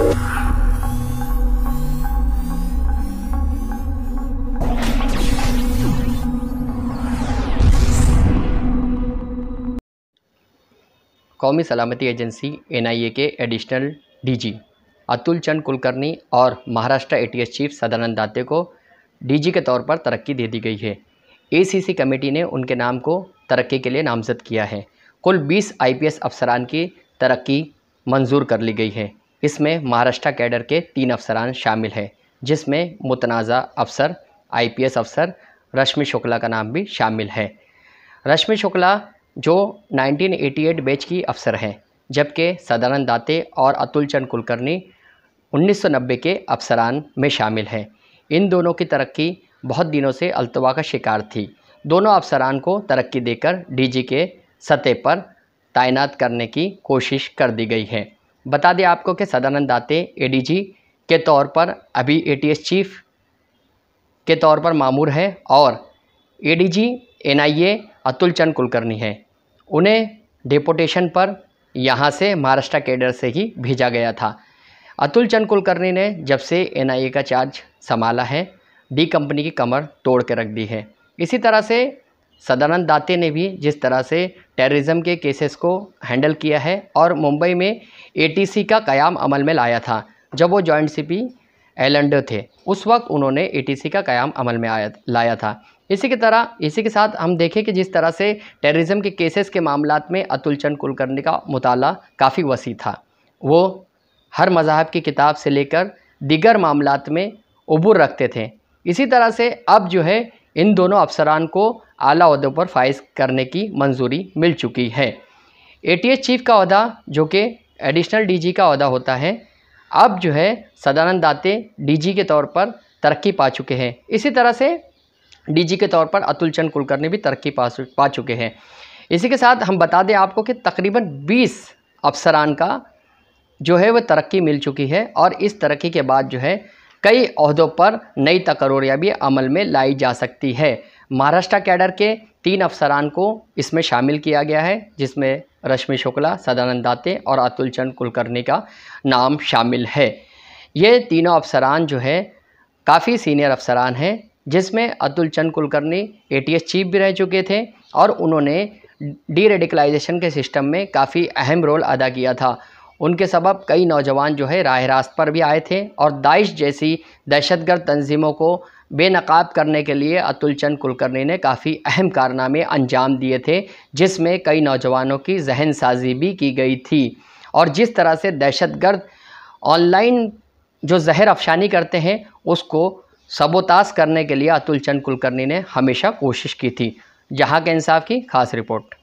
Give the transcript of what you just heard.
कौमी सलामती agency NIA के एडिशनल DG अतुल चंद कुलकर्णी और महाराष्ट्र ATS चीफ सदानंद दाते को DG के तौर पर तरक्की दे दी गई है। ACC कमेटी ने उनके नाम को तरक्की के लिए नामज़द किया है। कुल 20 IPS अफसरान की तरक्की मंजूर कर ली गई है। इसमें महाराष्ट्र कैडर के 3 अफसरान शामिल हैं, जिसमें मुतनाज़ा अफसर IPS अफसर रश्मि शुक्ला का नाम भी शामिल है। रश्मि शुक्ला जो 1988 बैच की अफसर हैं, जबकि सदानंद दाते और अतुल चंद कुलकर्णी 1990 के अफसरान में शामिल हैं। इन दोनों की तरक्की बहुत दिनों से अल्तवा का शिकार थी। दोनों अफसरान को तरक्की देकर DG के सतह पर तैनात करने की कोशिश कर दी गई है। बता दें आपको कि सदानंद दाते ADG के तौर पर अभी ATS चीफ के तौर पर मामूर है और ADG NIA अतुल चंद कुलकर्णी हैं। उन्हें डिपोटेशन पर यहाँ से महाराष्ट्र कैडर से ही भेजा गया था। अतुल चंद कुलकर्णी ने जब से NIA का चार्ज संभाला है, D कंपनी की कमर तोड़ के रख दी है। इसी तरह से सदानंद दाते ने भी जिस तरह से टेररिज्म के केसेस को हैंडल किया है और मुंबई में ATC का क़याम अमल में लाया था। जब वो जॉइंट CP एलेंडो थे, उस वक्त उन्होंने ATC का क़याम अमल में लाया था। इसी के साथ हम देखें कि जिस तरह से टेररिज्म के केसेस के मामलात में अतुल चंद कुलकर्णी का मुताला काफ़ी वसी था। वो हर मज़हब की किताब से लेकर दीगर मामलात में उबूर रखते थे। इसी तरह से अब जो है इन दोनों अफसरान को आला ओहदों पर फाइज करने की मंजूरी मिल चुकी है। ATS चीफ का ओहदा जो कि एडिशनल DG का ओहदा होता है, अब जो है सदानंद दाते DG के तौर पर तरक्की पा चुके हैं। इसी तरह से DG के तौर पर अतुल चंद कुलकर्णी भी तरक्की पा चुके हैं। इसी के साथ हम बता दें आपको कि तकरीबन 20 अफसरान का जो है वह तरक्की मिल चुकी है और इस तरक्की के बाद जो है कई ओहदों पर नई तकर्रियाँ भी अमल में लाई जा सकती है। महाराष्ट्र कैडर के 3 अफसरान को इसमें शामिल किया गया है, जिसमें रश्मि शुक्ला, सदानंद दाते और अतुल चंद कुलकर्णी का नाम शामिल है। ये तीनों अफसरान जो है काफ़ी सीनियर अफसरान हैं, जिसमें अतुल चंद कुलकर्णी ATS चीफ भी रह चुके थे और उन्होंने डीरेडिकलाइजेशन के सिस्टम में काफ़ी अहम रोल अदा किया था। उनके सबब कई नौजवान जो है राह रास्त पर भी आए थे और दाइश जैसी दहशतगर्द तंजीमों को बेनकाब करने के लिए अतुल चंद कुलकर्णी ने काफ़ी अहम कारनामे अंजाम दिए थे, जिसमें कई नौजवानों की जहन साजी भी की गई थी। और जिस तरह से दहशतगर्द ऑनलाइन जो जहर अफशानी करते हैं उसको सबोताश करने के लिए अतुल चंद कुलकर्णी ने हमेशा कोशिश की थी। जहां के इंसाफ की खास रिपोर्ट।